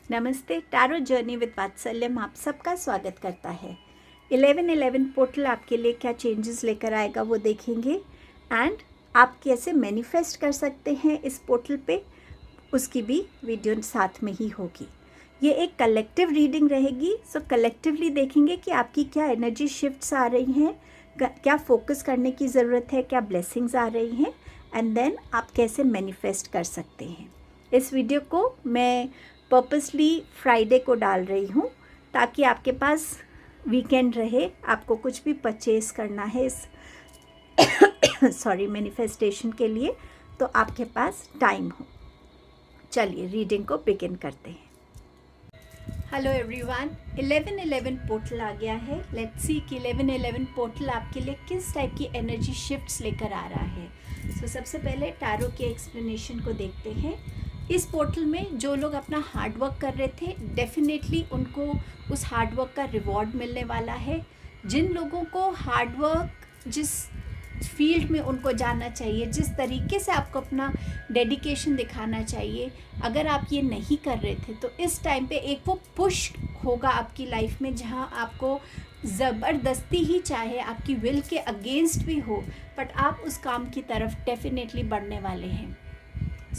नमस्ते। Tarot journey with वात्सल्यम आप सबका स्वागत करता है। 1111 पोर्टल आपके लिए क्या चेंजेस लेकर आएगा वो देखेंगे एंड आप कैसे मैनिफेस्ट कर सकते हैं इस पोर्टल पे, उसकी भी वीडियो साथ में ही होगी। ये एक कलेक्टिव रीडिंग रहेगी, सो कलेक्टिवली देखेंगे कि आपकी क्या एनर्जी शिफ्ट्स आ रही हैं, क्या फोकस करने की ज़रूरत है, क्या ब्लेसिंग्स आ रही हैं एंड देन आप कैसे मैनिफेस्ट कर सकते हैं। इस वीडियो को मैं पर्पसली फ्राइडे को डाल रही हूँ ताकि आपके पास वीकेंड रहे, आपको कुछ भी परचेज़ करना है इस मैनिफेस्टेशन के लिए तो आपके पास टाइम हो। चलिए रीडिंग को बिगिन करते हैं। हेलो एवरीवन, 1111 पोर्टल आ गया है। लेट्स सी कि 1111 पोर्टल आपके लिए किस टाइप की एनर्जी शिफ्ट्स लेकर आ रहा है। सबसे पहले टैरो के एक्सप्लेनेशन को देखते हैं। इस पोर्टल में जो लोग अपना हार्डवर्क कर रहे थे, डेफिनेटली उनको उस हार्डवर्क का रिवॉर्ड मिलने वाला है। जिन लोगों को हार्डवर्क जिस फील्ड में उनको जाना चाहिए, जिस तरीके से आपको अपना डेडिकेशन दिखाना चाहिए, अगर आप ये नहीं कर रहे थे तो इस टाइम पे एक वो पुश होगा आपकी लाइफ में जहां आपको ज़बरदस्ती ही चाहे, आपकी विल के अगेंस्ट भी हो, बट आप उस काम की तरफ डेफिनेटली बढ़ने वाले हैं।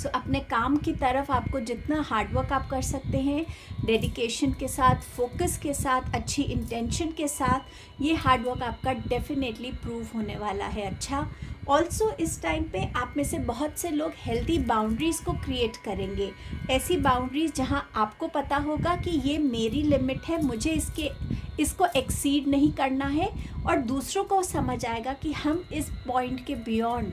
अपने काम की तरफ आपको जितना हार्डवर्क आप कर सकते हैं, डेडिकेशन के साथ, फोकस के साथ, अच्छी इंटेंशन के साथ, ये हार्डवर्क आपका डेफिनेटली प्रूव होने वाला है। अच्छा, ऑल्सो इस टाइम पे आप में से बहुत से लोग हेल्दी बाउंड्रीज़ को क्रिएट करेंगे। ऐसी बाउंड्रीज़ जहाँ आपको पता होगा कि ये मेरी लिमिट है, मुझे इसको एक्सीड नहीं करना है, और दूसरों को समझ आएगा कि हम इस पॉइंट के बियॉन्ड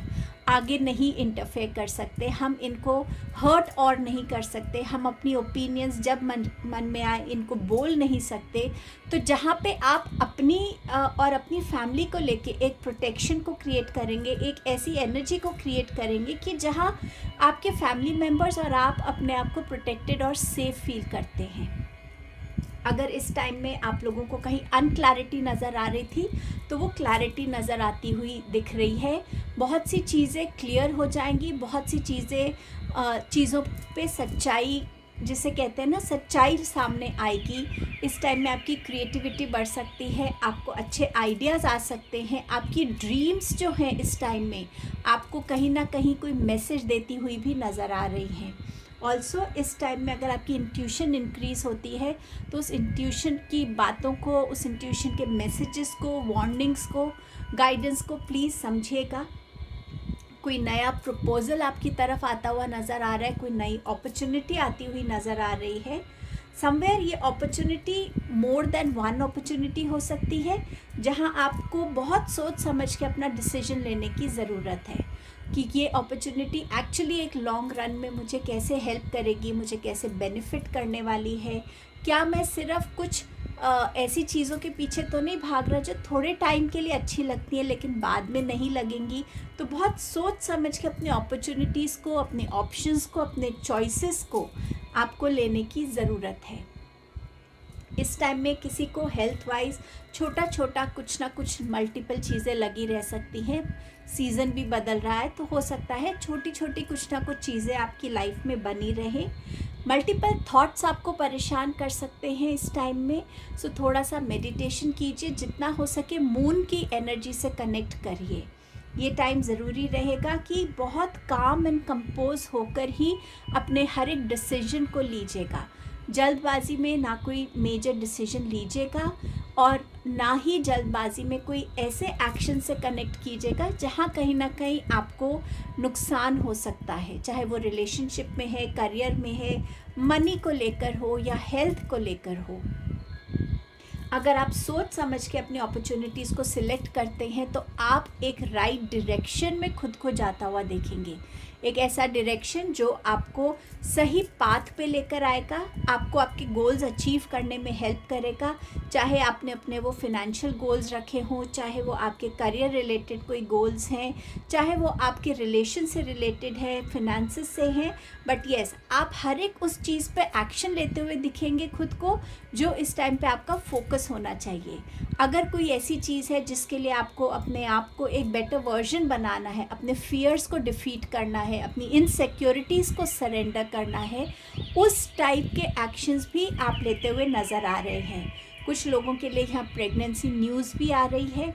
आगे नहीं इंटरफेयर कर सकते, हम इनको हर्ट और नहीं कर सकते, हम अपनी ओपिनियंस जब मन में आए इनको बोल नहीं सकते। तो जहाँ पे आप अपनी और अपनी फैमिली को लेके एक प्रोटेक्शन को क्रिएट करेंगे, एक ऐसी एनर्जी को क्रिएट करेंगे कि जहाँ आपके फैमिली मेम्बर्स और आप अपने आप को प्रोटेक्टेड और सेफ फील करते हैं। अगर इस टाइम में आप लोगों को कहीं अनक्लैरिटी नज़र आ रही थी तो वो क्लैरिटी नज़र आती हुई दिख रही है। बहुत सी चीज़ें क्लियर हो जाएंगी, बहुत सी चीज़ों पे सच्चाई, जिसे कहते हैं ना, सच्चाई सामने आएगी। इस टाइम में आपकी क्रिएटिविटी बढ़ सकती है, आपको अच्छे आइडियाज़ आ सकते हैं, आपकी ड्रीम्स जो हैं इस टाइम में आपको कहीं ना कहीं कोई मैसेज देती हुई भी नज़र आ रही हैं। ऑल्सो इस टाइम में अगर आपकी इंट्यूशन इंक्रीज़ होती है तो उस इंट्यूशन की बातों को, उस इंट्यूशन के मैसेजेस को, वार्निंग्स को, गाइडेंस को प्लीज़ समझिएगा। कोई नया प्रपोज़ल आपकी तरफ आता हुआ नज़र आ रहा है, कोई नई अपॉर्चुनिटी आती हुई नज़र आ रही है। समवेयर ये opportunity more than one opportunity हो सकती है, जहां आपको बहुत सोच समझ के अपना डिसीजन लेने की ज़रूरत है कि ये अपॉर्चुनिटी एक्चुअली एक लॉन्ग रन में मुझे कैसे हेल्प करेगी, मुझे कैसे बेनिफिट करने वाली है। क्या मैं सिर्फ कुछ ऐसी चीज़ों के पीछे तो नहीं भाग रहा जो थोड़े टाइम के लिए अच्छी लगती है लेकिन बाद में नहीं लगेंगी। तो बहुत सोच समझ के अपने अपॉर्चुनिटीज़ को, अपने ऑप्शंस को, अपने चॉइसेस को आपको लेने की ज़रूरत है। इस टाइम में किसी को हेल्थ वाइज छोटा छोटा कुछ ना कुछ मल्टीपल चीज़ें लगी रह सकती हैं। सीज़न भी बदल रहा है तो हो सकता है छोटी छोटी कुछ ना कुछ चीज़ें आपकी लाइफ में बनी रहे। मल्टीपल थॉट्स आपको परेशान कर सकते हैं इस टाइम में। सो थोड़ा सा मेडिटेशन कीजिए, जितना हो सके मून की एनर्जी से कनेक्ट करिए। ये टाइम ज़रूरी रहेगा कि बहुत काम एंड कंपोज होकर ही अपने हर एक डिसीजन को लीजिएगा। जल्दबाजी में ना कोई मेजर डिसीजन लीजिएगा और ना ही जल्दबाजी में कोई ऐसे एक्शन से कनेक्ट कीजिएगा जहाँ कहीं ना कहीं आपको नुकसान हो सकता है, चाहे वो रिलेशनशिप में है, करियर में है, मनी को लेकर हो या हेल्थ को लेकर हो। अगर आप सोच समझ के अपनी अपॉर्चुनिटीज़ को सिलेक्ट करते हैं तो आप एक राइट डायरेक्शन में खुद को जाता हुआ देखेंगे। एक ऐसा डायरेक्शन जो आपको सही पाथ पे लेकर आएगा, आपको आपके गोल्स अचीव करने में हेल्प करेगा। चाहे आपने अपने वो फिनेंशियल गोल्स रखे हों, चाहे वो आपके करियर रिलेटेड कोई गोल्स हैं, चाहे वो आपके रिलेशन से रिलेटेड है, फिनेंसेस से हैं, बट येस आप हर एक उस चीज़ पे एक्शन लेते हुए दिखेंगे खुद को, जो इस टाइम पे आपका फोकस फोकस होना चाहिए। अगर कोई ऐसी चीज़ है जिसके लिए आपको अपने आप को एक बेटर वर्जन बनाना है, अपने फियर्स को डिफीट करना है, अपनी इनसिक्योरिटीज़ को सरेंडर करना है, उस टाइप के एक्शंस भी आप लेते हुए नज़र आ रहे हैं। कुछ लोगों के लिए यहाँ प्रेगनेंसी न्यूज़ भी आ रही है,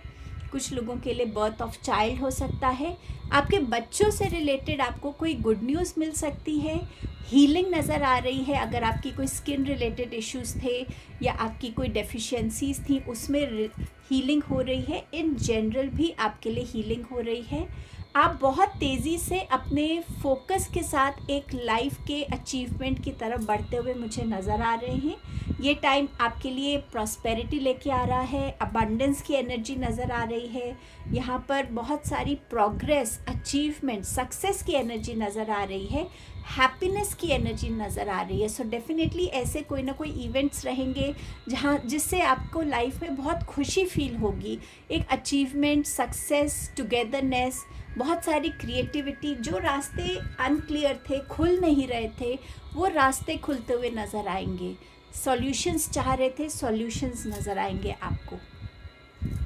कुछ लोगों के लिए बर्थ ऑफ चाइल्ड हो सकता है, आपके बच्चों से रिलेटेड आपको कोई गुड न्यूज़ मिल सकती है, हीलिंग नज़र आ रही है। अगर आपकी कोई स्किन रिलेटेड इश्यूज़ थे या आपकी कोई डेफिशिएंसीज थी उसमें हीलिंग हो रही है। इन जनरल भी आपके लिए हीलिंग हो रही है। आप बहुत तेज़ी से अपने फोकस के साथ एक लाइफ के अचीवमेंट की तरफ बढ़ते हुए मुझे नज़र आ रहे हैं। ये टाइम आपके लिए प्रॉस्पेरिटी लेके आ रहा है, अबंडेंस की एनर्जी नज़र आ रही है। यहाँ पर बहुत सारी प्रोग्रेस, अचीवमेंट, सक्सेस की एनर्जी नज़र आ रही है, हैप्पीनेस की एनर्जी नज़र आ रही है। सो डेफिनेटली ऐसे कोई ना कोई इवेंट्स रहेंगे जिससे आपको लाइफ में बहुत खुशी फील होगी। एक अचीवमेंट, सक्सेस, टुगेदरनेस, बहुत सारी क्रिएटिविटी। जो रास्ते अनक्लियर थे, खुल नहीं रहे थे, वो रास्ते खुलते हुए नज़र आएंगे। सॉल्यूशंस चाह रहे थे, सॉल्यूशंस नज़र आएंगे आपको।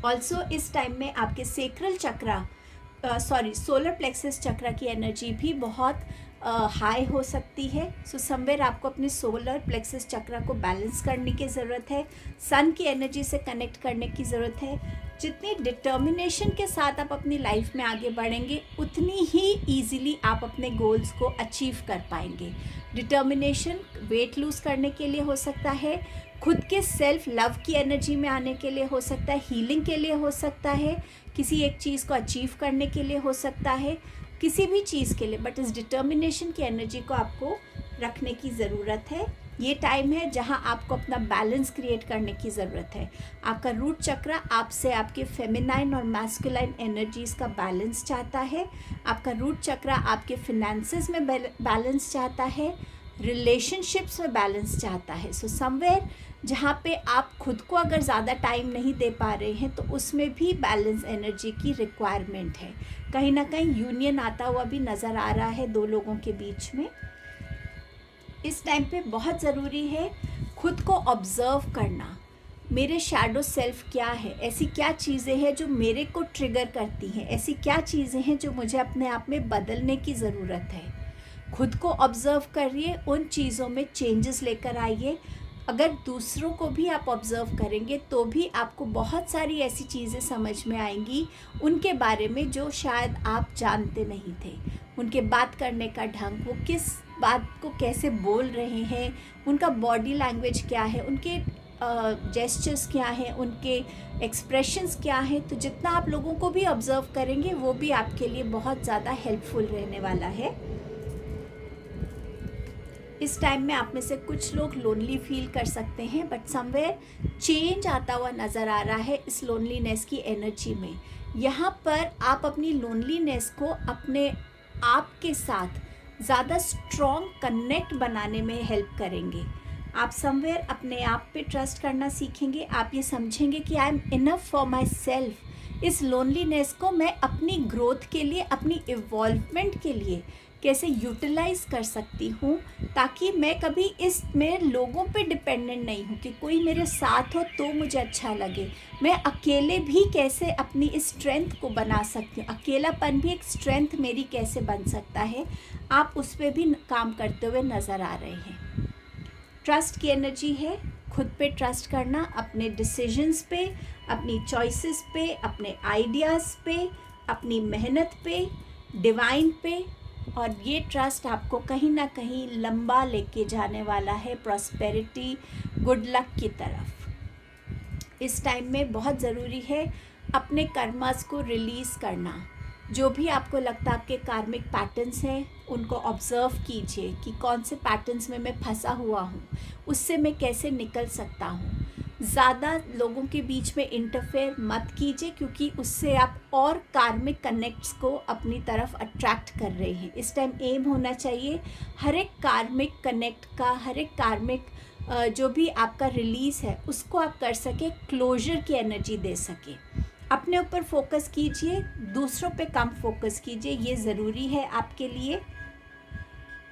ऑल्सो इस टाइम में आपके सेक्रल चक्रा सोलर प्लेक्सस चक्रा की एनर्जी भी बहुत हाई हो सकती है। सो समवेयर आपको अपने सोलर प्लेक्सस चक्रा को बैलेंस करने की ज़रूरत है, सन की एनर्जी से कनेक्ट करने की ज़रूरत है। जितनी डिटर्मिनेशन के साथ आप अपनी लाइफ में आगे बढ़ेंगे उतनी ही ईजीली आप अपने गोल्स को अचीव कर पाएंगे। डिटर्मिनेशन वेट लूज़ करने के लिए हो सकता है, खुद के सेल्फ लव की एनर्जी में आने के लिए हो सकता है, हीलिंग के लिए हो सकता है, किसी एक चीज़ को अचीव करने के लिए हो सकता है, किसी भी चीज़ के लिए। बट इस डिटर्मिनेशन की एनर्जी को आपको रखने की ज़रूरत है। ये टाइम है जहां आपको अपना बैलेंस क्रिएट करने की ज़रूरत है। आपका रूट चक्रा आपसे आपके फेमिनाइन और मैस्कुलाइन एनर्जीज़ का बैलेंस चाहता है। आपका रूट चक्रा आपके फिनेंसेस में बैलेंस चाहता है, रिलेशनशिप्स में बैलेंस चाहता है। सो समवेयर जहाँ पे आप खुद को अगर ज़्यादा टाइम नहीं दे पा रहे हैं तो उसमें भी बैलेंस एनर्जी की रिक्वायरमेंट है। कहीं ना कहीं यूनियन आता हुआ भी नज़र आ रहा है दो लोगों के बीच में। इस टाइम पे बहुत ज़रूरी है खुद को ऑब्ज़र्व करना। मेरे शैडो सेल्फ क्या है, ऐसी क्या चीज़ें हैं जो मेरे को ट्रिगर करती हैं, ऐसी क्या चीज़ें हैं जो मुझे अपने आप में बदलने की ज़रूरत है। खुद को ऑब्ज़र्व करिए, उन चीज़ों में चेंजेस लेकर आइए। अगर दूसरों को भी आप ऑब्ज़र्व करेंगे तो भी आपको बहुत सारी ऐसी चीज़ें समझ में आएंगी उनके बारे में जो शायद आप जानते नहीं थे। उनके बात करने का ढंग, वो किस बात को कैसे बोल रहे हैं, उनका बॉडी लैंग्वेज क्या है, उनके जेस्चर्स क्या हैं, उनके एक्सप्रेशंस क्या हैं। तो जितना आप लोगों को भी ऑब्ज़र्व करेंगे वो भी आपके लिए बहुत ज़्यादा हेल्पफुल रहने वाला है। इस टाइम में आप में से कुछ लोग लोनली फील कर सकते हैं, बट समवेयर चेंज आता हुआ नज़र आ रहा है इस लोनलीनेस की एनर्जी में। यहाँ पर आप अपनी लोनलीनेस को अपने आप के साथ ज़्यादा स्ट्रॉन्ग कनेक्ट बनाने में हेल्प करेंगे। आप समवेयर अपने आप पे ट्रस्ट करना सीखेंगे। आप ये समझेंगे कि I am enough for my self. इस लोनलीनेस को मैं अपनी ग्रोथ के लिए, अपनी इवॉल्वमेंट के लिए कैसे यूटिलाइज़ कर सकती हूँ, ताकि मैं कभी इसमें लोगों पे डिपेंडेंट नहीं हूँ कि कोई मेरे साथ हो तो मुझे अच्छा लगे। मैं अकेले भी कैसे अपनी इस स्ट्रेंथ को बना सकती हूँ, अकेलापन भी एक स्ट्रेंथ मेरी कैसे बन सकता है। आप उस पर भी काम करते हुए नज़र आ रहे हैं। ट्रस्ट की एनर्जी है, खुद पे ट्रस्ट करना, अपने डिसीजंस पे, अपनी चॉइसेस पे, अपने आइडियाज़ पे, अपनी मेहनत पे, डिवाइन पे। और ये ट्रस्ट आपको कहीं ना कहीं लंबा लेके जाने वाला है प्रॉस्पेरिटी, गुड लक की तरफ। इस टाइम में बहुत ज़रूरी है अपने कर्मास को रिलीज़ करना। जो भी आपको लगता है आपके कार्मिक पैटर्न्स हैं उनको ऑब्ज़र्व कीजिए कि कौन से पैटर्न्स में मैं फंसा हुआ हूँ, उससे मैं कैसे निकल सकता हूँ। ज़्यादा लोगों के बीच में इंटरफेयर मत कीजिए, क्योंकि उससे आप और कार्मिक कनेक्ट्स को अपनी तरफ अट्रैक्ट कर रहे हैं। इस टाइम एम होना चाहिए हर एक कार्मिक कनेक्ट का, हर एक कार्मिक जो भी आपका रिलीज़ है उसको आप कर सके, क्लोजर की एनर्जी दे सके। अपने ऊपर फोकस कीजिए, दूसरों पे कम फोकस कीजिए, ये ज़रूरी है आपके लिए।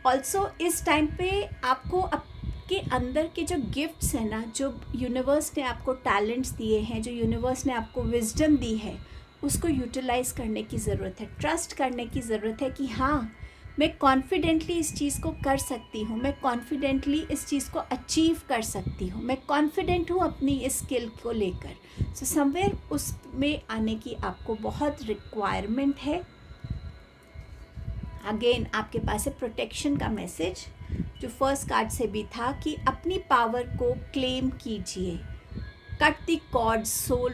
ऑल्सो इस टाइम पे आपको आपके आपके अंदर के जो गिफ्ट्स हैं ना, जो यूनिवर्स ने आपको टैलेंट्स दिए हैं, जो यूनिवर्स ने आपको विजडम दी है, उसको यूटिलाइज़ करने की ज़रूरत है। ट्रस्ट करने की ज़रूरत है कि हाँ, मैं कॉन्फिडेंटली इस चीज़ को कर सकती हूँ, मैं कॉन्फिडेंटली इस चीज़ को अचीव कर सकती हूँ, मैं कॉन्फिडेंट हूँ अपनी इस स्किल को लेकर। सो समवेयर उसमें आने की आपको बहुत रिक्वायरमेंट है। अगेन आपके पास है प्रोटेक्शन का मैसेज, जो फर्स्ट कार्ड से भी था कि अपनी पावर को क्लेम कीजिए। Cut the cord, soul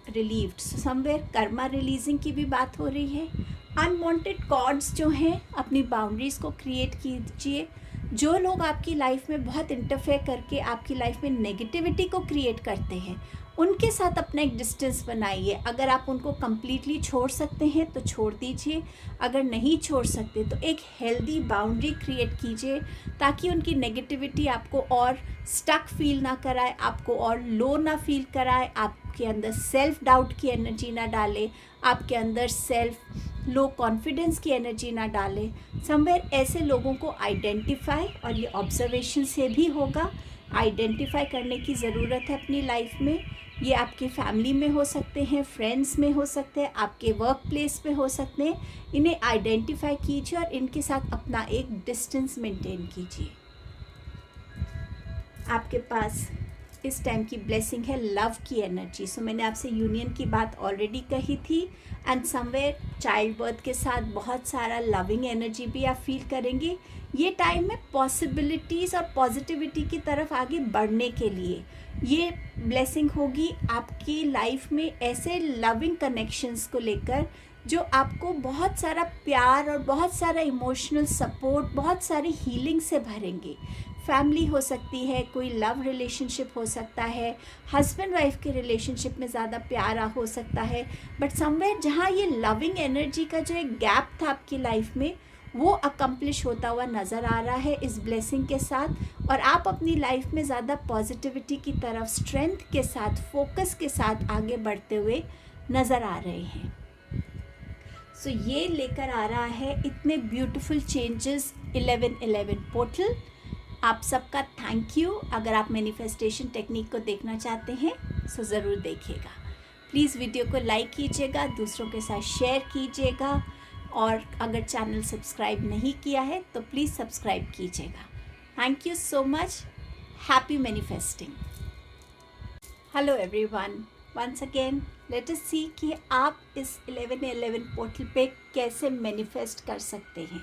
relieved. Somewhere karma releasing की भी बात हो रही है। अनवांटेड कॉर्ड्स जो हैं, अपनी बाउंड्रीज़ को क्रिएट कीजिए। जो लोग आपकी लाइफ में बहुत इंटरफेयर करके आपकी लाइफ में नेगेटिविटी को क्रिएट करते हैं, उनके साथ अपना एक डिस्टेंस बनाइए। अगर आप उनको कम्प्लीटली छोड़ सकते हैं तो छोड़ दीजिए, अगर नहीं छोड़ सकते तो एक हेल्दी बाउंड्री क्रिएट कीजिए, ताकि उनकी नेगेटिविटी आपको और स्टक फील ना कराए, आपको और लो ना फील कराए, आपके अंदर सेल्फ डाउट की एनर्जी ना डाले, आपके अंदर सेल्फ लो कॉन्फिडेंस की एनर्जी ना डाले। समवेयर ऐसे लोगों को आइडेंटिफाई, और ये ऑब्जर्वेशन से भी होगा, आइडेंटिफाई करने की ज़रूरत है अपनी लाइफ में। ये आपके फैमिली में हो सकते हैं, फ्रेंड्स में हो सकते हैं, आपके वर्क प्लेस पे हो सकते हैं। इन्हें आइडेंटिफाई कीजिए और इनके साथ अपना एक डिस्टेंस मेंटेन कीजिए। आपके पास इस टाइम की ब्लेसिंग है लव की एनर्जी। सो मैंने आपसे यूनियन की बात ऑलरेडी कही थी, एंड समवेयर चाइल्ड बर्थ के साथ बहुत सारा लविंग एनर्जी भी आप फील करेंगे। ये टाइम में पॉसिबिलिटीज़ और पॉजिटिविटी की तरफ आगे बढ़ने के लिए ये ब्लेसिंग होगी आपकी लाइफ में, ऐसे लविंग कनेक्शंस को लेकर जो आपको बहुत सारा प्यार और बहुत सारा इमोशनल सपोर्ट, बहुत सारी हीलिंग से भरेंगे। फैमिली हो सकती है, कोई लव रिलेशनशिप हो सकता है, हस्बैंड वाइफ के रिलेशनशिप में ज़्यादा प्यारा हो सकता है, बट समवेयर जहाँ ये लविंग एनर्जी का जो एक गैप था आपकी लाइफ में, वो अकम्प्लिश होता हुआ नज़र आ रहा है इस ब्लेसिंग के साथ, और आप अपनी लाइफ में ज़्यादा पॉजिटिविटी की तरफ स्ट्रेंथ के साथ, फोकस के साथ आगे बढ़ते हुए नज़र आ रहे हैं। सो ये लेकर आ रहा है इतने ब्यूटीफुल चेंजेस 1111 पोर्टल। आप सबका थैंक यू। अगर आप मैनिफेस्टेशन टेक्निक को देखना चाहते हैं सो ज़रूर देखिएगा। प्लीज़ वीडियो को लाइक कीजिएगा, दूसरों के साथ शेयर कीजिएगा, और अगर चैनल सब्सक्राइब नहीं किया है तो प्लीज़ सब्सक्राइब कीजिएगा। Thank you so much. Happy manifesting. Hello everyone, once again let us see कि आप इस 1111 पोर्टल पे कैसे मैनिफेस्ट कर सकते हैं।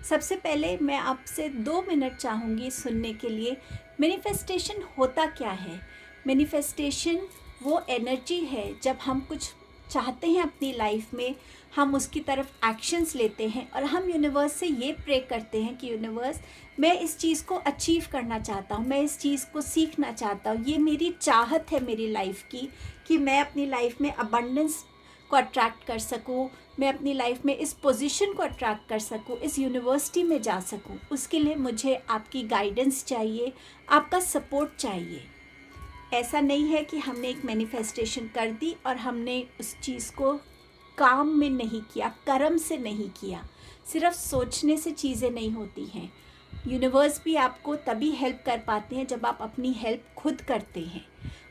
सबसे पहले मैं आपसे 2 मिनट चाहूँगी सुनने के लिए। मैनिफेस्टेशन होता क्या है? मैनिफेस्टेशन वो एनर्जी है जब हम कुछ चाहते हैं अपनी लाइफ में, हम उसकी तरफ एक्शंस लेते हैं और हम यूनिवर्स से ये प्रे करते हैं कि यूनिवर्स, मैं इस चीज़ को अचीव करना चाहता हूँ, मैं इस चीज़ को सीखना चाहता हूँ, ये मेरी चाहत है मेरी लाइफ की कि मैं अपनी लाइफ में अबंडेंस को अट्रैक्ट कर सकूँ, मैं अपनी लाइफ में इस पोजीशन को अट्रैक्ट कर सकूँ, इस यूनिवर्सिटी में जा सकूँ। उसके लिए मुझे आपकी गाइडेंस चाहिए, आपका सपोर्ट चाहिए। ऐसा नहीं है कि हमने एक मैनिफेस्टेशन कर दी और हमने उस चीज़ को काम में नहीं किया, कर्म से नहीं किया। सिर्फ सोचने से चीज़ें नहीं होती हैं। यूनिवर्स भी आपको तभी हेल्प कर पाते हैं जब आप अपनी हेल्प खुद करते हैं।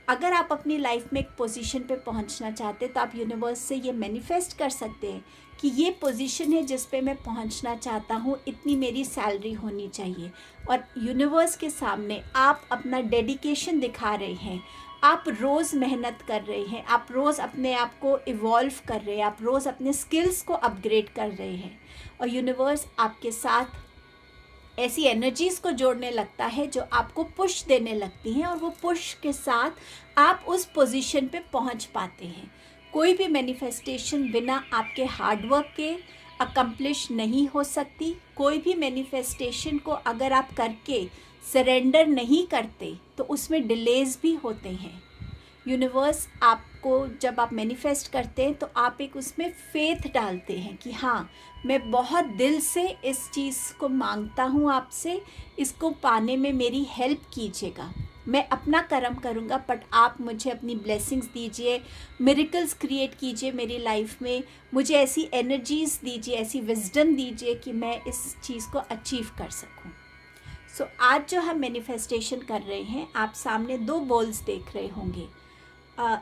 अगर आप अपनी लाइफ में एक पोजीशन पे पहुंचना चाहते हैं तो आप यूनिवर्स से ये मैनिफेस्ट कर सकते हैं कि ये पोजीशन है जिस पे मैं पहुंचना चाहता हूँ, इतनी मेरी सैलरी होनी चाहिए। और यूनिवर्स के सामने आप अपना डेडिकेशन दिखा रहे हैं, आप रोज़ मेहनत कर रहे हैं, आप रोज़ अपने आप को इवॉल्व कर रहे हैं, आप रोज़ अपने स्किल्स को अपग्रेड कर रहे हैं, और यूनिवर्स आपके साथ ऐसी एनर्जीज़ को जोड़ने लगता है जो आपको पुश देने लगती हैं, और वो पुश के साथ आप उस पोजीशन पे पहुंच पाते हैं। कोई भी मैनिफेस्टेशन बिना आपके हार्डवर्क के अकम्प्लिश नहीं हो सकती। कोई भी मैनिफेस्टेशन को अगर आप करके सरेंडर नहीं करते तो उसमें डिलेज भी होते हैं। यूनिवर्स आपको, जब आप मैनिफेस्ट करते हैं तो आप एक उसमें फेथ डालते हैं कि हाँ, मैं बहुत दिल से इस चीज़ को मांगता हूँ आपसे, इसको पाने में मेरी हेल्प कीजिएगा। मैं अपना कर्म करूँगा, बट आप मुझे अपनी ब्लेसिंग्स दीजिए, मिरेकल्स क्रिएट कीजिए मेरी लाइफ में, मुझे ऐसी एनर्जीज़ दीजिए, ऐसी विजडम दीजिए कि मैं इस चीज़ को अचीव कर सकूँ। आज जो हम मैनिफेस्टेशन कर रहे हैं, आप सामने 2 बोल्स देख रहे होंगे।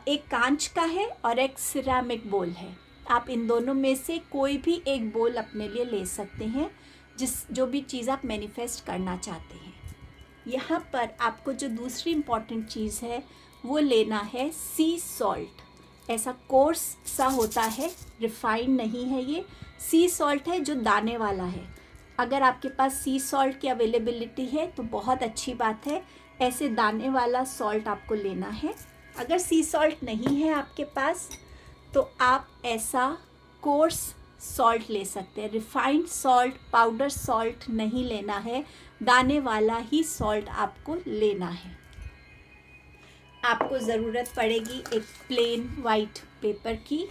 एक कांच का है और एक सिरामिक बोल है। आप इन दोनों में से कोई भी एक बोल अपने लिए ले सकते हैं, जो भी चीज़ आप मैनिफेस्ट करना चाहते हैं। यहाँ पर आपको जो दूसरी इम्पॉर्टेंट चीज़ है वो लेना है सी सॉल्ट। ऐसा कोर्स सा होता है, रिफाइंड नहीं है ये। सी सॉल्ट है जो दाने वाला है। अगर आपके पास सी सॉल्ट की अवेलेबिलिटी है तो बहुत अच्छी बात है। ऐसे दाने वाला सॉल्ट आपको लेना है। अगर सी सॉल्ट नहीं है आपके पास तो आप ऐसा कोर्स सॉल्ट ले सकते हैं। रिफाइंड सॉल्ट, पाउडर सॉल्ट नहीं लेना है, दाने वाला ही सॉल्ट आपको लेना है। आपको ज़रूरत पड़ेगी एक प्लेन वाइट पेपर की।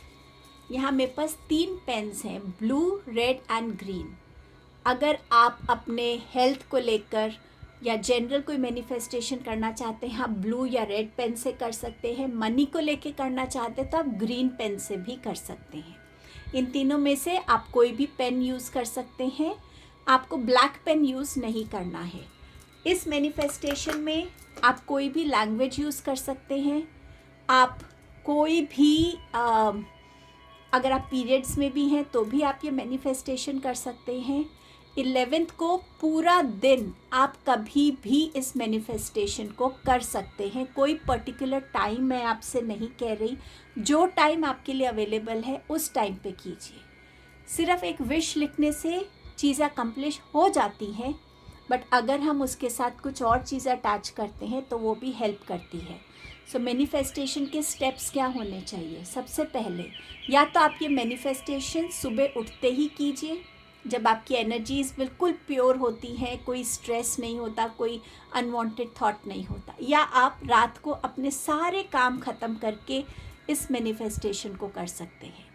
यहाँ मेरे पास 3 पेन्स हैं, ब्लू, रेड एंड ग्रीन। अगर आप अपने हेल्थ को लेकर या जनरल कोई मैनिफेस्टेशन करना चाहते हैं, आप ब्लू या रेड पेन से कर सकते हैं। मनी को लेके करना चाहते हैं तो आप ग्रीन पेन से भी कर सकते हैं। इन तीनों में से आप कोई भी पेन यूज़ कर सकते हैं। आपको ब्लैक पेन यूज़ नहीं करना है। इस मैनिफेस्टेशन में आप कोई भी लैंग्वेज यूज़ कर सकते हैं। आप कोई भी अगर आप पीरियड्स में भी हैं तो भी आप ये मैनिफेस्टेशन कर सकते हैं। 11th को पूरा दिन आप कभी भी इस मैनिफेस्टेशन को कर सकते हैं। कोई पर्टिकुलर टाइम मैं आपसे नहीं कह रही, जो टाइम आपके लिए अवेलेबल है उस टाइम पे कीजिए। सिर्फ एक विश लिखने से चीज़ें अकम्प्लिश हो जाती हैं, बट अगर हम उसके साथ कुछ और चीज़ें अटैच करते हैं तो वो भी हेल्प करती है। सो मैनिफेस्टेशन के स्टेप्स क्या होने चाहिए? सबसे पहले या तो आप ये मैनिफेस्टेशन सुबह उठते ही कीजिए, जब आपकी एनर्जीज बिल्कुल प्योर होती हैं, कोई स्ट्रेस नहीं होता, कोई अनवांटेड थॉट नहीं होता, या आप रात को अपने सारे काम ख़त्म करके इस मैनिफेस्टेशन को कर सकते हैं।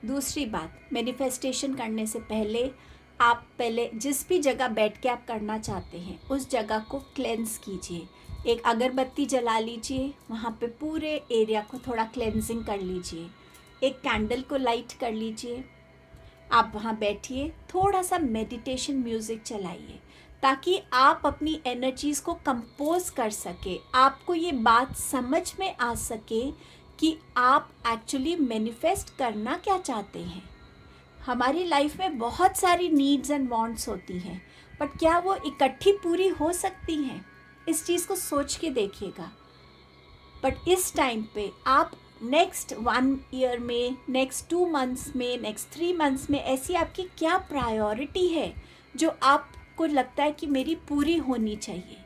दूसरी बात, मैनिफेस्टेशन करने से पहले आप जिस भी जगह बैठ के आप करना चाहते हैं उस जगह को क्लेंस कीजिए। एक अगरबत्ती जला लीजिए, वहाँ पे पूरे एरिया को थोड़ा क्लेंजिंग कर लीजिए। एक कैंडल को लाइट कर लीजिए। आप वहाँ बैठिए, थोड़ा सा मेडिटेशन म्यूज़िक चलाइए ताकि आप अपनी एनर्जीज़ को कंपोज कर सके। आपको ये बात समझ में आ सके कि आप एक्चुअली मैनिफेस्ट करना क्या चाहते हैं। हमारी लाइफ में बहुत सारी नीड्स एंड वांट्स होती हैं, बट क्या वो इकट्ठी पूरी हो सकती हैं? इस चीज़ को सोच के देखिएगा। बट इस टाइम पे आप नेक्स्ट 1 ईयर में, नेक्स्ट 2 मंथ्स में, नेक्स्ट 3 मंथ्स में ऐसी आपकी क्या प्रायोरिटी है जो आपको लगता है कि मेरी पूरी होनी चाहिए।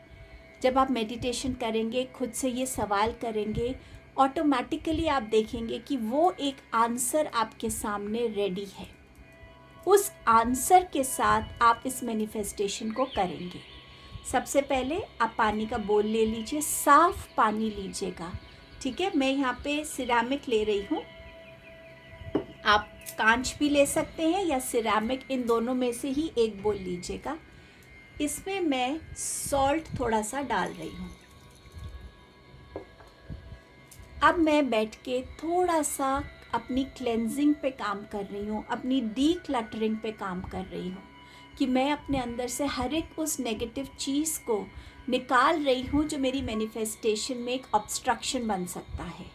जब आप मेडिटेशन करेंगे, खुद से ये सवाल करेंगे, ऑटोमेटिकली आप देखेंगे कि वो एक आंसर आपके सामने रेडी है। उस आंसर के साथ आप इस मैनिफेस्टेशन को करेंगे। सबसे पहले आप पानी का बोल ले लीजिए, साफ पानी लीजिएगा, ठीक है। मैं यहाँ पे सिरामिक ले रही हूँ, आप कांच भी ले सकते हैं या सिरामिक, इन दोनों में से ही एक बोल लीजिएगा। इसमें मैं सॉल्ट थोड़ा सा डाल रही हूँ। अब मैं बैठ के थोड़ा सा अपनी क्लेंजिंग पे काम कर रही हूँ, अपनी डीक्लटरिंग पे काम कर रही हूँ कि मैं अपने अंदर से हर एक उस नेगेटिव चीज़ को निकाल रही हूँ जो मेरी मैनिफेस्टेशन में एक ऑब्स्ट्रक्शन बन सकता है।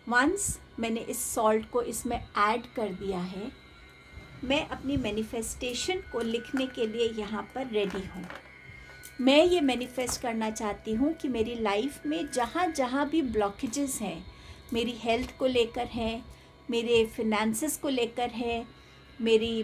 वंस मैंने इस सॉल्ट को इसमें ऐड कर दिया है, मैं अपनी मैनिफेस्टेशन को लिखने के लिए यहाँ पर रेडी हूँ। मैं ये मैनिफेस्ट करना चाहती हूँ कि मेरी लाइफ में जहाँ जहाँ भी ब्लॉकेजेस हैं, मेरी हेल्थ को लेकर हैं, मेरे फिनेंसेस को लेकर है, मेरी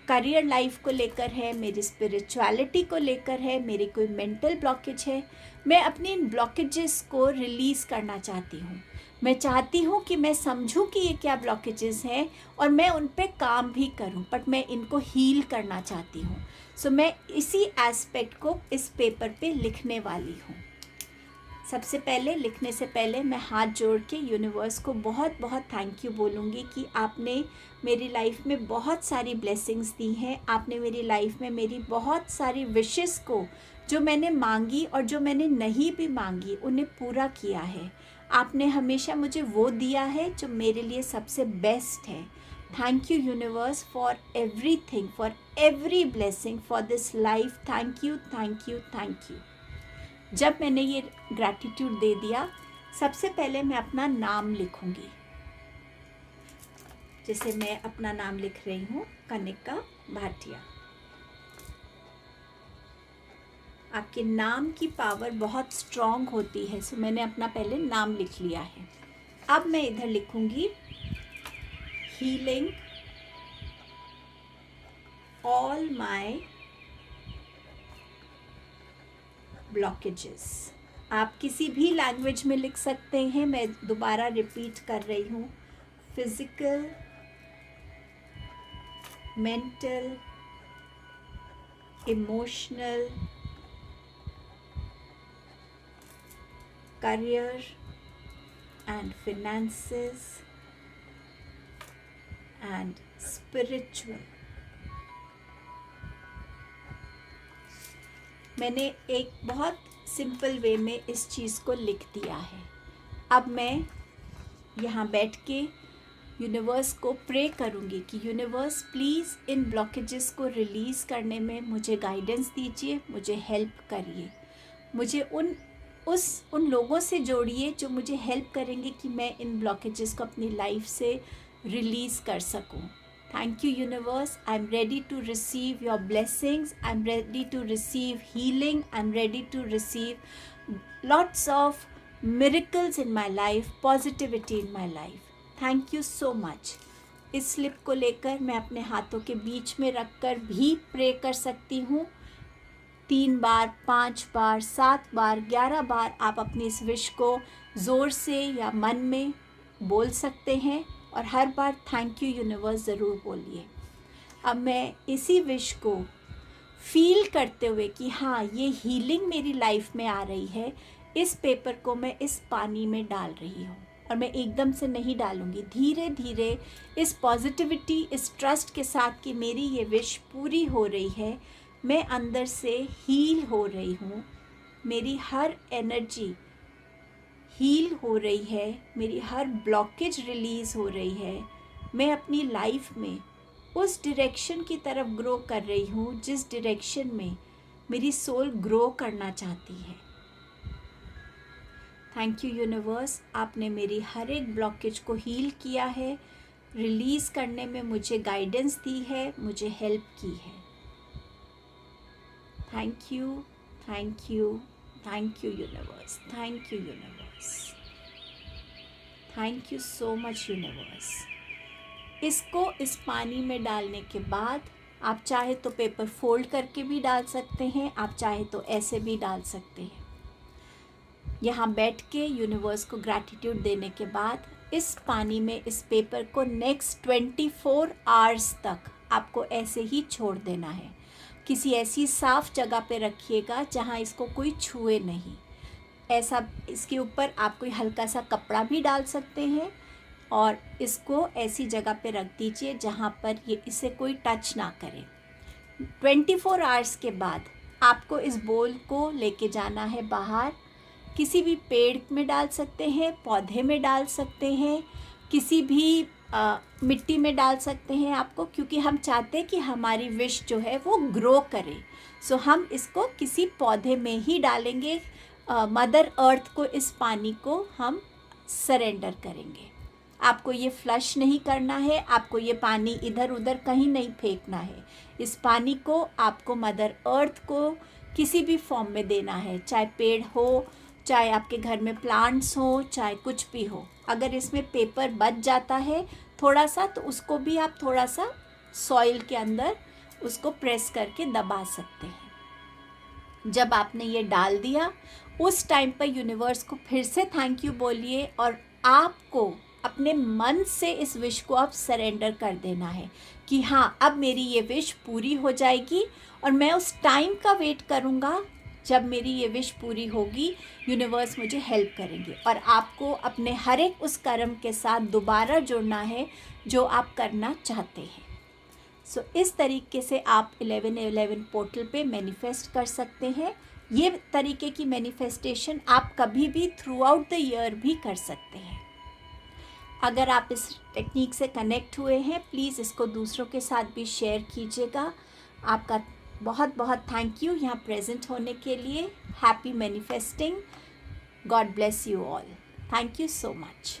करियर लाइफ को लेकर है, मेरी स्पिरिचुअलिटी को लेकर है, मेरी कोई मेंटल ब्लॉकेज है, मैं अपनी इन ब्लॉकेजेस को रिलीज़ करना चाहती हूँ। मैं चाहती हूँ कि मैं समझूँ कि ये क्या ब्लॉकेजेस हैं और मैं उन पे काम भी करूँ, बट मैं इनको हील करना चाहती हूँ। सो मैं इसी एस्पेक्ट को इस पेपर पे लिखने वाली हूँ। सबसे पहले लिखने से पहले मैं हाथ जोड़ के यूनिवर्स को बहुत बहुत थैंक यू बोलूँगी कि आपने मेरी लाइफ में बहुत सारी ब्लेसिंग्स दी हैं। आपने मेरी लाइफ में मेरी बहुत सारी विशेस को, जो मैंने मांगी और जो मैंने नहीं भी मांगी, उन्हें पूरा किया है। आपने हमेशा मुझे वो दिया है जो मेरे लिए सबसे बेस्ट है। Thank you universe for everything, for every blessing, for this life. Thank you, thank you, thank you. जब मैंने ये ग्रैटिट्यूड दे दिया, सबसे पहले मैं अपना नाम लिखूंगी. जैसे मैं अपना नाम लिख रही हूँ, कनिका भाटिया. आपके नाम की पावर बहुत स्ट्रॉन्ग होती है. सो मैंने अपना पहले नाम लिख लिया है. अब मैं इधर लिखूंगी हीलिंग ऑल माय ब्लॉकेजेस. आप किसी भी लैंग्वेज में लिख सकते हैं. मैं दोबारा रिपीट कर रही हूँ. Physical, mental, emotional, career and finances and spiritual. मैंने एक बहुत सिंपल वे में इस चीज़ को लिख दिया है. अब मैं यहाँ बैठ के यूनिवर्स को प्रे करूँगी कि यूनिवर्स प्लीज़ इन ब्लॉकेजेस को रिलीज़ करने में मुझे गाइडेंस दीजिए, मुझे हेल्प करिए. मुझे उन लोगों से जोड़िए जो मुझे हेल्प करेंगे कि मैं इन ब्लॉकेजेस को अपनी लाइफ से रिलीज़ कर सकूं. Thank you universe. I am ready to receive your blessings. I am ready to receive healing. I am ready to receive lots of miracles in my life, positivity in my life. Thank you so much. इस slip को लेकर मैं अपने हाथों के बीच में रखकर भी प्रे कर सकती हूँ. 3 बार, 5 बार, 7 बार, 11 बार आप अपनी इस विश को ज़ोर से या मन में बोल सकते हैं और हर बार थैंक यू यूनिवर्स ज़रूर बोलिए. अब मैं इसी विश को फील करते हुए कि हाँ ये हीलिंग मेरी लाइफ में आ रही है, इस पेपर को मैं इस पानी में डाल रही हूँ. और मैं एकदम से नहीं डालूँगी, धीरे धीरे इस पॉजिटिविटी, इस ट्रस्ट के साथ कि मेरी ये विश पूरी हो रही है. मैं अंदर से हील हो रही हूँ. मेरी हर एनर्जी हील हो रही है. मेरी हर ब्लॉकेज रिलीज़ हो रही है. मैं अपनी लाइफ में उस डायरेक्शन की तरफ ग्रो कर रही हूँ जिस डायरेक्शन में मेरी सोल ग्रो करना चाहती है. Thank you universe. आपने मेरी हर एक ब्लॉकेज को हील किया है, रिलीज़ करने में मुझे गाइडेंस दी है, मुझे हेल्प की है. Thank you, thank you, thank you universe, thank you universe, thank you so much universe. इसको इस पानी में डालने के बाद आप चाहे तो पेपर फोल्ड करके भी डाल सकते हैं, आप चाहे तो ऐसे भी डाल सकते हैं. यहाँ बैठ के यूनिवर्स को ग्रैटिट्यूड देने के बाद इस पानी में इस पेपर को नेक्स्ट 24 आवर्स तक आपको ऐसे ही छोड़ देना है. किसी ऐसी साफ़ जगह पे रखिएगा जहाँ इसको कोई छुए नहीं. ऐसा इसके ऊपर आप कोई हल्का सा कपड़ा भी डाल सकते हैं और इसको ऐसी जगह पे रख दीजिए जहाँ पर ये इसे कोई टच ना करे. 24 आवर्स के बाद आपको इस बोल को लेके जाना है बाहर. किसी भी पेड़ में डाल सकते हैं, पौधे में डाल सकते हैं, किसी भी मिट्टी में डाल सकते हैं आपको, क्योंकि हम चाहते हैं कि हमारी विश जो है वो ग्रो करे. सो हम इसको किसी पौधे में ही डालेंगे. मदर अर्थ को इस पानी को हम सरेंडर करेंगे. आपको ये फ्लश नहीं करना है, आपको ये पानी इधर उधर कहीं नहीं फेंकना है. इस पानी को आपको मदर अर्थ को किसी भी फॉर्म में देना है, चाहे पेड़ हो, चाहे आपके घर में प्लांट्स हो, चाहे कुछ भी हो. अगर इसमें पेपर बच जाता है थोड़ा सा तो उसको भी आप थोड़ा सा सॉइल के अंदर उसको प्रेस करके दबा सकते हैं. जब आपने ये डाल दिया उस टाइम पर यूनिवर्स को फिर से थैंक यू बोलिए और आपको अपने मन से इस विश को आप सरेंडर कर देना है कि हाँ अब मेरी ये विश पूरी हो जाएगी और मैं उस टाइम का वेट करूँगा जब मेरी ये विश पूरी होगी. यूनिवर्स मुझे हेल्प करेंगे और आपको अपने हर एक उस कर्म के साथ दोबारा जुड़ना है जो आप करना चाहते हैं. सो इस तरीके से आप 1111 पोर्टल पे मैनिफेस्ट कर सकते हैं. ये तरीके की मैनिफेस्टेशन आप कभी भी थ्रू आउट द ईयर भी कर सकते हैं. अगर आप इस टेक्निक से कनेक्ट हुए हैं, प्लीज़ इसको दूसरों के साथ भी शेयर कीजिएगा। आपका बहुत बहुत थैंक यू यहाँ प्रेजेंट होने के लिए। Happy manifesting. God bless you all. Thank you so much.